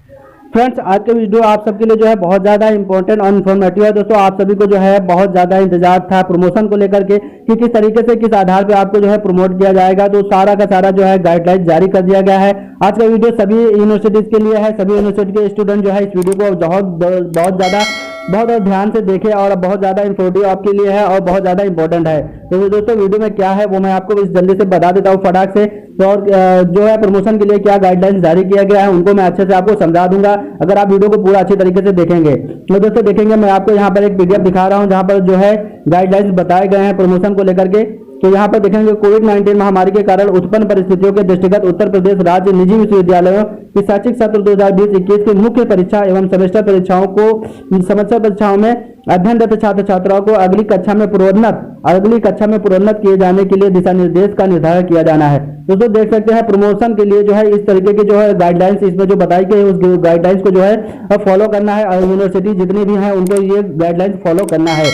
Friends, आज का video आप सबके लिए जो है बहुत ज़्यादा इंपॉर्टेंट और इन्फॉर्मेटिव है। दोस्तों, आप सभी को जो है बहुत ज़्यादा इंतजार था प्रमोशन को लेकर के कि किस तरीके से किस आधार पे आपको जो है प्रमोट किया जाएगा। तो सारा का सारा जो है गाइडलाइन जारी कर दिया गया है। आज का वीडियो सभी यूनिवर्सिटीज़ के लिए है। सभी यूनिवर्सिटी के स्टूडेंट जो है इस वीडियो को बहुत ज़्यादा बहुत ध्यान से देखे और बहुत ज़्यादा इन्फॉर्मेटिव आपके लिए है और बहुत ज़्यादा इंपॉर्टेंट है। तो दोस्तों, वीडियो में क्या है वो मैं आपको इस जल्दी से बता देता हूँ फटाक से। तो और जो है प्रमोशन के लिए क्या गाइडलाइंस जारी किया गया है उनको मैं अच्छे से आपको समझा दूंगा अगर आप वीडियो को पूरा अच्छी तरीके से देखेंगे। तो दोस्तों देखेंगे, मैं आपको यहाँ पर एक पीडीएफ दिखा रहा हूँ जहाँ पर जो है गाइडलाइंस बताए गए हैं प्रमोशन को लेकर के। तो यहाँ पर देखेंगे, कोविड-19 महामारी के कारण उत्पन्न परिस्थितियों के दृष्टिगत उत्तर प्रदेश राज्य निजी विश्वविद्यालयों की शैक्षिक सत्र 2020-21 की मुख्य परीक्षा एवं सेमेस्टर परीक्षाओं में अध्ययनरत छात्र छात्राओं को अगली कक्षा में प्रोन्नत किए जाने के लिए दिशा निर्देश का निर्धारण किया जाना है। दोस्तों देख सकते हैं, प्रमोशन के लिए जो है इस तरीके की जो है गाइडलाइंस इसमें जो बताई गई है उस गाइडलाइंस को जो है फॉलो करना है और यूनिवर्सिटी जितनी भी हैं उनको ये गाइडलाइंस फॉलो करना है।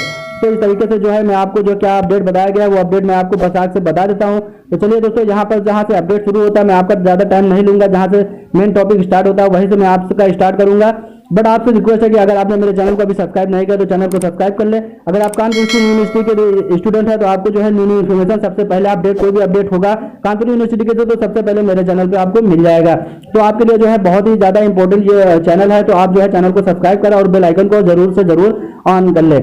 तो इस तरीके से जो है मैं आपको जो क्या अपडेट बताया गया है वो अपडेट मैं आपको फटाक से बता देता हूं। तो चलिए दोस्तों, यहाँ पर जहाँ से अपडेट शुरू होता है मैं आपका ज़्यादा टाइम नहीं लूंगा, जहाँ से मेन टॉपिक स्टार्ट होता है वहीं से मैं आपका स्टार्ट करूंगा। बट आपसे रिक्वेस्ट है कि अगर आपने मेरे चैनल को अभी सब्सक्राइब नहीं किया तो चैनल को सब्सक्राइब कर ले। अगर आप कानपुर यूनिवर्सिटी के स्टूडेंट है तो आपको जो है न्यू इन्फॉर्मेशन सबसे पहले अपडेट कोई भी अपडेट होगा कानपुर यूनिवर्सिटी के तो सबसे पहले मेरे चैनल पे आपको मिल जाएगा। तो आपके लिए जो है बहुत ही ज़्यादा इंपॉर्टेंट ये चैनल है, तो आप जो है चैनल को सब्सक्राइब करें और बेल आइकन को जरूर से जरूर ऑन कर ले।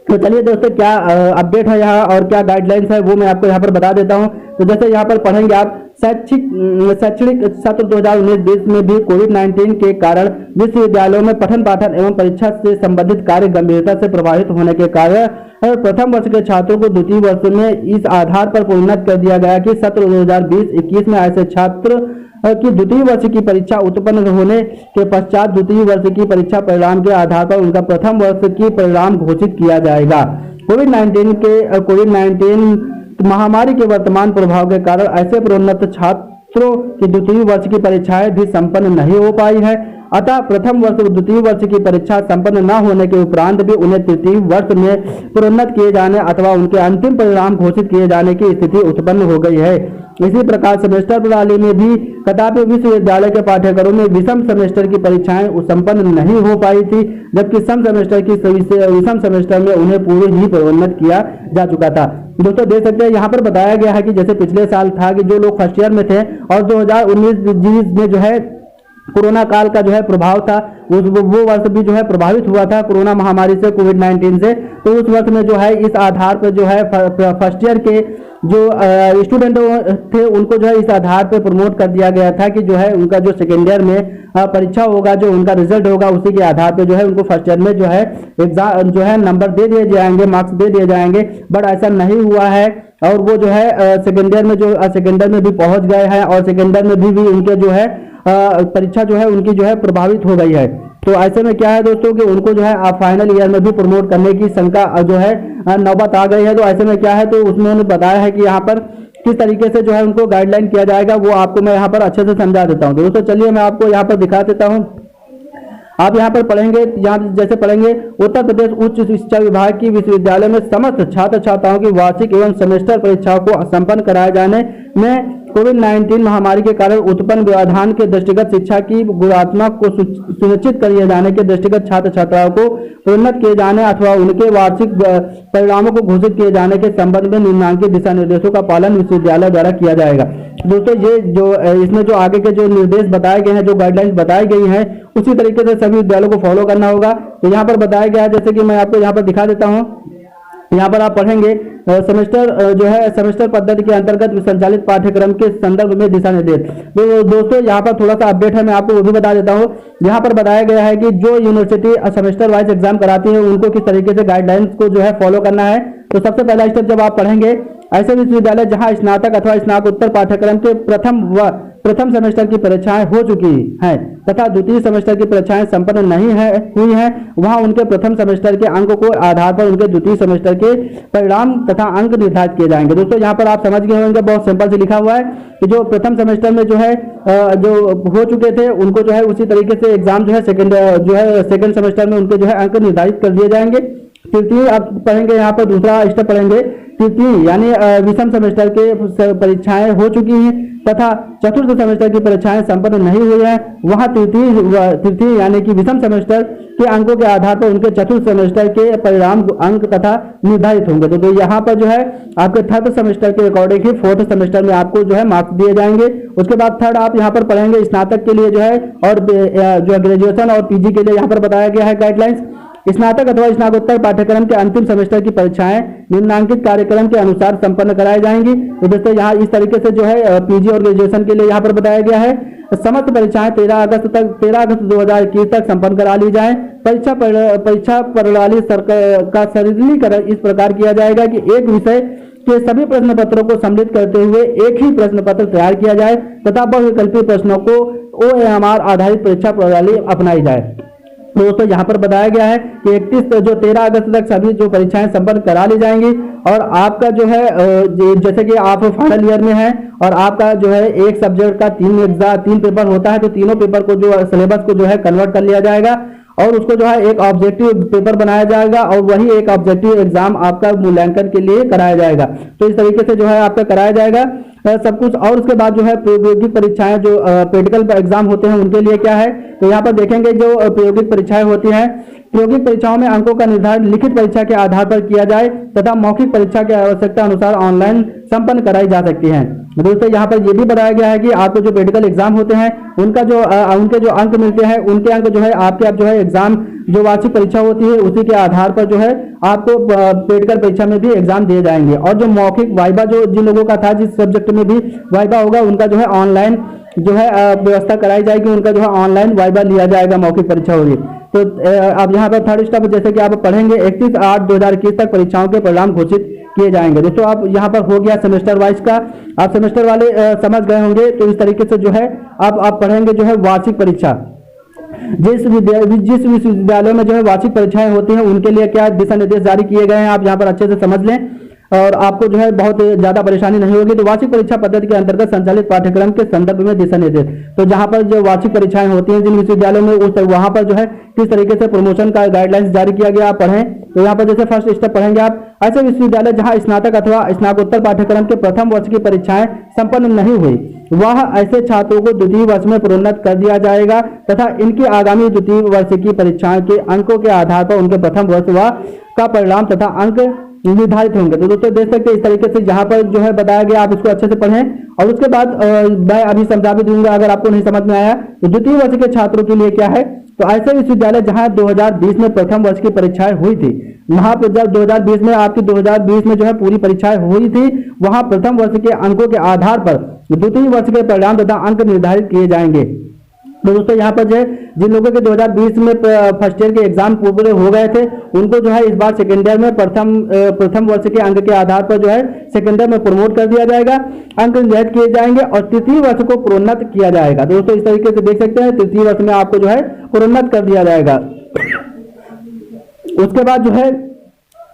तो चलिए दोस्तों, क्या अपडेट है यहाँ और क्या गाइडलाइंस है वो मैं आपको यहाँ पर बता देता हूँ। तो जैसे यहाँ पर पढ़ेंगे आप, शैक्षणिक सत्र 2019-20 में भी कोविड-19 के कारण विश्वविद्यालयों में पठन पाठन एवं परीक्षा से संबंधित कार्य गंभीरता से प्रभावित होने के कारण प्रथम वर्ष के छात्रों को द्वितीय वर्ष में इस आधार पर प्रोन्नत कर दिया गया कि सत्र 2020-21 में ऐसे छात्र कि द्वितीय वर्ष की परीक्षा उत्पन्न होने के पश्चात द्वितीय वर्ष की परीक्षा परिणाम के आधार पर उनका प्रथम वर्ष की परिणाम घोषित किया जाएगा। कोविड-19 महामारी के वर्तमान प्रभाव के कारण ऐसे प्रोन्नत छात्रों की द्वितीय वर्ष की परीक्षाएं भी संपन्न नहीं हो पाई है। अतः प्रथम वर्ष द्वितीय वर्ष की परीक्षा संपन्न न होने के उपरांत भी उन्हें तृतीय वर्ष में प्रोन्नत किए जाने अथवा उनके अंतिम परिणाम घोषित किए जाने की स्थिति उत्पन्न हो गई है। इसी प्रकार सेमेस्टर प्रणाली में भी कदापि विश्वविद्यालय के पाठ्यक्रमों में विषम सेमेस्टर की परीक्षाएं संपन्न नहीं हो पाई थी, जबकि विषम सेमेस्टर में उन्हें पूरे ही प्रोन्नत किया जा चुका था। दोस्तों देख सकते हैं, यहाँ पर बताया गया है कि जैसे पिछले साल था कि जो लोग फर्स्ट ईयर में थे और 2019-20 में जो है कोरोना काल का जो है प्रभाव था वो वर्ष भी जो है प्रभावित हुआ था कोरोना महामारी से, कोविड-19 से। तो उस वर्ष में जो है इस आधार पर जो है फर्स्ट ईयर के जो स्टूडेंट थे उनको जो है इस आधार पर प्रमोट कर दिया गया था कि जो है उनका जो सेकेंड ईयर में परीक्षा होगा, जो उनका रिजल्ट होगा उसी के आधार पर जो है उनको फर्स्ट ईयर में जो है एग्जाम जो है नंबर दे दिए जाएंगे, मार्क्स दे दिए जाएंगे। बट ऐसा नहीं हुआ है और वो जो है सेकेंड ईयर में सेकेंड ईयर में भी पहुंच गए हैं और सेकेंड ईयर में भी उनके जो है परीक्षा जो है उनकी जो है प्रभावित हो गई है। तो ऐसे में क्या है दोस्तों कि उनको जो है फाइनल ईयर में भी प्रमोट करने की शंका जो है नौबत आ गई है। तो ऐसे में क्या है, तो उसमें उन्होंने बताया है कि यहाँ पर किस तरीके से जो है उनको गाइडलाइन किया जाएगा वो आपको मैं यहाँ पर अच्छे से समझा देता हूँ। दोस्तों चलिए मैं आपको यहाँ पर दिखा देता हूँ। आप यहाँ पर पढ़ेंगे, यहाँ जैसे पढ़ेंगे, उत्तर प्रदेश उच्च शिक्षा विभाग की विश्वविद्यालय में समस्त छात्र छात्राओं की वार्षिक एवं सेमेस्टर परीक्षाओं को संपन्न कराए जाने में कोविड-19 महामारी के कारण उत्पन्न व्यवधान के दृष्टिगत शिक्षा की गुणात्मकता को सुनिश्चित किए जाने के दृष्टिगत छात्र छात्राओं को प्रोन्नत किए जाने अथवा उनके वार्षिक परिणामों को घोषित किए जाने के संबंध में निम्नलिखित दिशा निर्देशों का पालन विश्वविद्यालय द्वारा किया जाएगा। दोस्तों ये जो इसमें जो आगे के जो निर्देश बताए गए हैं, जो गाइडलाइंस बताई गई हैं, उसी तरीके से सभी विद्यालयों को फॉलो करना होगा। तो यहाँ पर बताया गया है, जैसे कि मैं आपको यहाँ पर दिखा देता हूँ। यहाँ पर आप पढ़ेंगे सेमेस्टर जो है सेमेस्टर पद्धति के अंतर्गत संचालित पाठ्यक्रम के संदर्भ में दिशा निर्देश। तो दोस्तों यहाँ पर थोड़ा सा अपडेट है, मैं आपको वो भी बता देता हूँ। यहाँ पर बताया गया है कि जो यूनिवर्सिटी सेमेस्टर वाइज एग्जाम कराती है उनको किस तरीके से गाइडलाइंस को जो है फॉलो करना है। तो सबसे पहला स्टेप जब आप पढ़ेंगे, ऐसे विश्वविद्यालय जहाँ स्नातक अथवा स्नातकोत्तर पाठ्यक्रम के प्रथम सेमेस्टर की परीक्षाएं हो चुकी हैं तथा द्वितीय सेमेस्टर की परीक्षाएं संपन्न नहीं हुई हैं, वहां उनके प्रथम सेमेस्टर के अंक को आधार पर उनके द्वितीय सेमेस्टर के परिणाम तथा अंक निर्धारित किए जाएंगे। दोस्तों यहाँ पर आप समझ गए होंगे, बहुत सिंपल से लिखा हुआ है कि जो प्रथम सेमेस्टर में जो है जो हो चुके थे उनको जो है उसी तरीके से एग्जाम जो है सेकेंड सेमेस्टर में उनके जो है अंक निर्धारित कर दिए जाएंगे। तृतीय आप पढ़ेंगे, यहाँ पर दूसरा स्टेप पढ़ेंगे, तृतीय यानी विषम सेमेस्टर के परीक्षाएं हो चुकी हैं तथा चतुर्थ सेमेस्टर की परीक्षाएं संपन्न नहीं हुई है, वहां तृतीय यानी कि विषम सेमेस्टर के अंकों के आधार पर उनके चतुर्थ सेमेस्टर के परिणाम अंक तथा निर्धारित होंगे। तो यहाँ पर जो है आपके थर्ड सेमेस्टर के अकॉर्डिंग ही फोर्थ सेमेस्टर में आपको जो है मार्क्स दिए जाएंगे। उसके बाद थर्ड आप यहाँ पर पढ़ेंगे स्नातक के लिए जो है, और जो ग्रेजुएशन और पीजी के लिए यहाँ पर बताया गया है गाइडलाइंस। स्नातक अथवा स्नातकोत्तर पाठ्यक्रम के अंतिम सेमेस्टर की परीक्षाएं निम्नांकित कार्यक्रम के अनुसार संपन्न कराई जाएंगी। तो दोस्तों यहाँ इस तरीके से जो है पीजी और ग्रेजुएशन के लिए यहाँ पर बताया गया है। समस्त परीक्षाएं 13 अगस्त 2021 तक संपन्न करा ली जाए। परीक्षा प्रणाली का सरलीकरण इस प्रकार किया जाएगा कि एक विषय के सभी प्रश्न पत्रों को सम्मिलित करते हुए एक ही प्रश्न पत्र तैयार किया जाए तथा बहुविकल्पी प्रश्नों को OMR आधारित परीक्षा प्रणाली अपनाई जाए। दोस्तों यहाँ पर बताया गया है कि 13 अगस्त तक सभी जो परीक्षाएं संपन्न करा ली जाएंगी। और आपका जो है जैसे कि आप फाइनल ईयर में हैं और आपका जो है एक सब्जेक्ट का 3 पेपर होता है, तो तीनों पेपर को जो सिलेबस को जो है कन्वर्ट कर लिया जाएगा और उसको जो है एक ऑब्जेक्टिव पेपर बनाया जाएगा और वही एक ऑब्जेक्टिव एग्जाम आपका मूल्यांकन के लिए कराया जाएगा। तो इस तरीके से जो है आपका कराया जाएगा सब कुछ। और उसके बाद जो है प्रायोगिक परीक्षाएं जो प्रैक्टिकल एग्जाम होते हैं उनके लिए क्या है, तो यहाँ पर देखेंगे जो प्रायोगिक परीक्षाएं होती हैं, प्रायोगिक परीक्षाओं में अंकों का निर्धारण लिखित परीक्षा के आधार पर किया जाए तथा मौखिक परीक्षा की आवश्यकता अनुसार ऑनलाइन संपन्न कराई जा सकती है। दोस्तों यहाँ पर यह भी बताया गया है कि आपको जो प्रैक्टिकल एग्जाम होते हैं उनका जो उनके जो अंक मिलते हैं, उनके अंक जो है आपके अब जो है एग्जाम जो वार्षिक परीक्षा होती है उसी के आधार पर जो है आपको प्रैक्टिकल परीक्षा में भी एग्जाम दिए जाएंगे। और जो मौखिक वाइवा जो जिन लोगों का था, जिस सब्जेक्ट में भी वाइवा होगा, उनका जो है ऑनलाइन जो है व्यवस्था कराई जाएगी, उनका जो है ऑनलाइन वाइवा लिया जाएगा, मौखिक परीक्षा होगी। तो अब यहाँ पर थर्ड स्टेप जैसे कि आप पढ़ेंगे 31/8/2021 तक परीक्षाओं के परिणाम घोषित किए जाएंगे। दोस्तों आप यहाँ पर हो गया सेमेस्टर वाइज का, आप सेमेस्टर वाले समझ गए होंगे। तो इस तरीके से जो है अब आप पढ़ेंगे जो है वार्षिक परीक्षा, जिस विश्वविद्यालयों में जो है वार्षिक परीक्षाएं होती हैं उनके लिए क्या दिशा निर्देश जारी किए गए हैं, आप यहाँ पर अच्छे से समझ लें और आपको जो है बहुत ज्यादा परेशानी नहीं होगी। तो वार्षिक परीक्षा पद्धति के अंतर्गत संचालित पाठ्यक्रम के संदर्भ में दिशा निर्देश, तो जहां पर जो वार्षिक परीक्षाएं होती हैं जिन विश्वविद्यालयों में उस वहां पर जो है किस तरीके से प्रमोशन का गाइडलाइंस जारी किया गया, आप पढ़ें। तो यहाँ पर जैसे फर्स्ट स्टेप पढ़ेंगे आप, ऐसे विश्वविद्यालय जहां स्नातक अथवा स्नातकोत्तर पाठ्यक्रम के प्रथम वर्ष की परीक्षाएं संपन्न नहीं हुई, वह ऐसे छात्रों को द्वितीय वर्ष में प्रोन्नत कर दिया जाएगा तथा इनकी आगामी द्वितीय वर्ष की परीक्षाएं के अंकों के आधार पर उनके प्रथम वर्ष का परिणाम तथा अंक निर्धारित होंगे। तो दोस्तों देख सकते हैं इस तरीके से जहां पर जो है बताया गया, आप इसको अच्छे से पढ़ें। और उसके बाद मैं अभी समझा भी दूंगा अगर आपको नहीं समझ में आया। तो द्वितीय वर्ष के छात्रों के लिए क्या है, तो ऐसे विश्वविद्यालय जहां 2020 में प्रथम वर्ष की परीक्षाएं हुई थी, वहां पर जब 2020 में आपकी 2020 में जो है पूरी परीक्षाएं हुई थी, वहां प्रथम वर्ष के अंकों के आधार पर द्वितीय वर्ष के परिणाम तथा अंक निर्धारित किए जाएंगे। तो दोस्तों यहाँ पर जो है जिन लोगों के 2020 में फर्स्ट ईयर के एग्जाम पूरे हो गए थे, उनको जो है इस बार सेकेंड ईयर में प्रथम वर्ष के अंक के आधार पर जो है सेकेंड ईयर में प्रमोट कर दिया जाएगा, अंक निर्धारित किए जाएंगे और तृतीय वर्ष को प्रोन्नत किया जाएगा। तो दोस्तों इस तरीके से देख सकते हैं तृतीय वर्ष में आपको जो है प्रोन्नत कर दिया जाएगा। उसके बाद जो है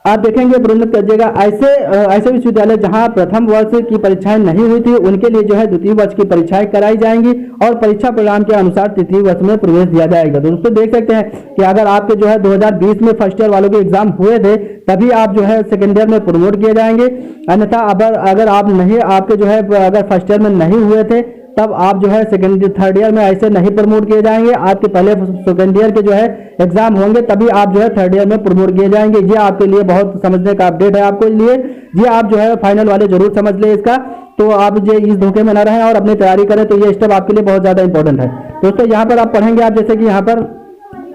आप देखेंगे प्रोन्नत करिएगा। ऐसे विश्वविद्यालय जहां प्रथम वर्ष की परीक्षाएं नहीं हुई थी, उनके लिए जो है द्वितीय वर्ष की परीक्षाएं कराई जाएंगी और परीक्षा परिणाम के अनुसार तृतीय वर्ष में प्रवेश दिया जाएगा। तो दोस्तों देख सकते हैं कि अगर आपके जो है 2020 में फर्स्ट ईयर वालों के एग्जाम हुए थे, तभी आप जो है सेकेंड ईयर में प्रमोट किए जाएंगे। अन्यथा अगर आप नहीं, आपके जो है अगर फर्स्ट ईयर में नहीं हुए थे, तब आप जो है थर्ड ईयर में ऐसे नहीं प्रमोट किए जाएंगे। आपके पहले सेकेंड ईयर के जो है एग्जाम होंगे, तभी आप जो है थर्ड ईयर में प्रमोट किए जाएंगे। ये आपके लिए बहुत समझने का अपडेट है आपको लिए, ये आप जो है फाइनल वाले जरूर समझ ले इसका। तो आप ये इस धोखे में न रहें और अपनी तैयारी करें, तो ये स्टेप आपके लिए बहुत ज्यादा इंपॉर्टेंट है। दोस्तों यहाँ पर आप पढ़ेंगे, आप जैसे कि यहाँ पर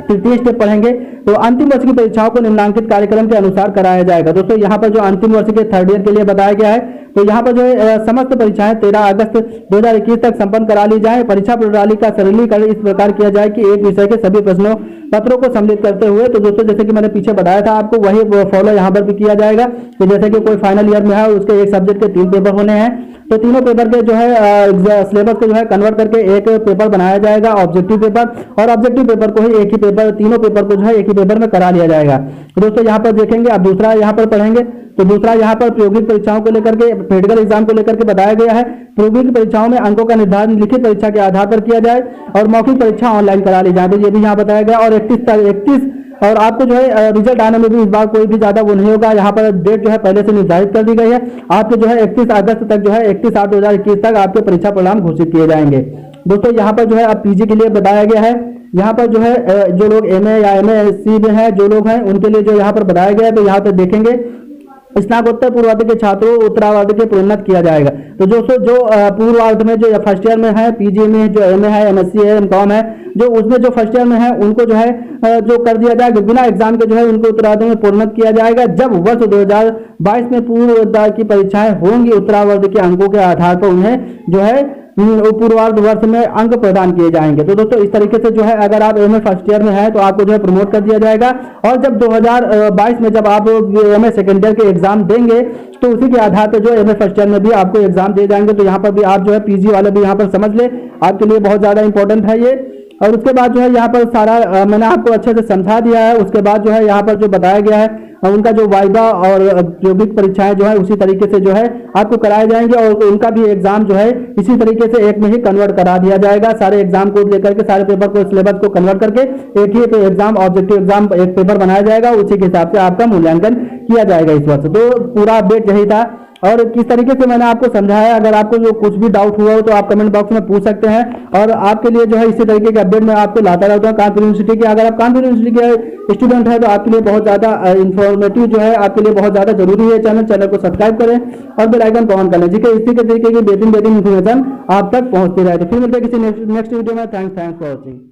तृतीय स्टेप पढ़ेंगे, तो अंतिम वर्ष की परीक्षाओं को निम्नांकित कार्यक्रम के अनुसार कराया जाएगा। दोस्तों यहाँ पर जो अंतिम वर्ष के थर्ड ईयर के लिए बताया गया है, तो यहाँ पर जो है समस्त परीक्षाएं 13 अगस्त 2021 तक संपन्न करा ली जाए। परीक्षा प्रणाली का सरलीकरण इस प्रकार किया जाए कि एक विषय के सभी प्रश्नों पत्रों को सम्मिलित करते हुए, तो दोस्तों जैसे कि मैंने पीछे बताया था आपको, वही फॉलो यहाँ पर भी किया जाएगा। तो जैसे कि कोई फाइनल ईयर में है और उसके एक सब्जेक्ट के 3 पेपर होने हैं, तो तीनों पेपर के जो है सिलेबस को जो है कन्वर्ट करके एक पेपर बनाया जाएगा, ऑब्जेक्टिव पेपर, और ऑब्जेक्टिव पेपर को ही एक ही पेपर, तीनों पेपर को जो है एक ही पेपर में करा लिया जाएगा। तो दोस्तों यहाँ पर देखेंगे, अब दूसरा यहाँ पर पढ़ेंगे, तो दूसरा यहाँ पर प्रायोगिक परीक्षाओं को लेकर के, प्रैक्टिकल एग्जाम को लेकर के बताया गया है। प्रायोगिक परीक्षाओं में अंकों का निर्धारण लिखित परीक्षा के आधार पर किया जाए और मौखिक परीक्षा ऑनलाइन करा ली जाए, तो ये भी यहाँ बताया गया। और 31 और आपको जो है रिजल्ट आने में भी इस बार कोई भी ज्यादा वो नहीं होगा। यहाँ पर डेट जो है पहले से निर्धारित कर दी गई है। आपके जो है 31 अगस्त तक जो है 31/8/2021 तक आपके परीक्षा परिणाम घोषित किए जाएंगे। दोस्तों यहाँ पर जो है अब पीजी के लिए बताया गया है। यहाँ पर जो है जो लोग एमए या एमएससी में है जो लोग हैं उनके लिए जो यहाँ पर बताया गया है, तो यहाँ पर देखेंगे स्नातकोत्तर पूर्वार्ध के छात्रों उत्तरार्ध के प्रोन्नत किया जाएगा। तो जो पूर्वार्ध में जो फर्स्ट ईयर में है, पीजी में जो एमए है, एमएससी है, एमकॉम है, जो उसमें जो फर्स्ट ईयर में है उनको जो है जो कर दिया जाएगा बिना एग्जाम के जो है उनको उत्तरार्ध में प्रोन्नत किया जाएगा। जब वर्ष 2022 में पूर्व की परीक्षाएं होंगी उत्तरार्ध के अंकों के आधार पर उन्हें जो है पूर्वार्ध वर्ष में अंक प्रदान किए जाएंगे। तो दोस्तों इस तरीके से जो है अगर आप एमए फर्स्ट ईयर में है तो आपको जो है प्रमोट कर दिया जाएगा। और जब 2022 में जब आप एमए सेकेंड ईयर के एग्जाम देंगे तो उसी के आधार पर जो एमए फर्स्ट ईयर में भी आपको एग्जाम दिए जाएंगे। तो यहाँ पर भी आप जो है पीजी वाले भी यहाँ पर समझ ले, आपके लिए बहुत ज्यादा इंपॉर्टेंट है ये। और उसके बाद जो है यहाँ पर सारा मैंने आपको अच्छे से समझा दिया है। उसके बाद जो है यहाँ पर जो बताया गया है उनका जो वाइवा और जो भी परीक्षाएं जो है उसी तरीके से जो है आपको कराए जाएंगे और उनका भी एग्जाम जो है इसी तरीके से एक में ही कन्वर्ट करा दिया जाएगा। सारे एग्जाम को लेकर के सारे पेपर को सिलेबस को कन्वर्ट करके एक ही एग्जाम ऑब्जेक्टिव एग्जाम एक पेपर बनाया जाएगा, उसी के हिसाब से आपका मूल्यांकन किया जाएगा इस वर्ष। तो पूरा अपडेट यही था और किस तरीके से मैंने आपको समझाया। अगर आपको जो कुछ भी डाउट हुआ हो तो आप कमेंट बॉक्स में पूछ सकते हैं और आपके लिए जो है इसी तरीके के अपडेट मैं आपको लाता रहता हूँ कानपुर यूनिवर्सिटी के। अगर आप कानपुर यूनिवर्सिटी के स्टूडेंट हैं तो आपके लिए बहुत ज्यादा इंफॉर्मेटिव जो है आपके लिए बहुत ज्यादा जरूरी है चैनल को सब्सक्राइब करें और बेल आइकन को ऑन कर लें, जिससे इसी के तरीके की बेहतरीन इन्फॉर्मेशन आप तक पहुंचती रहे। तो फिर मिलते हैं किसी नेक्स्ट वीडियो में। Thanks for watching.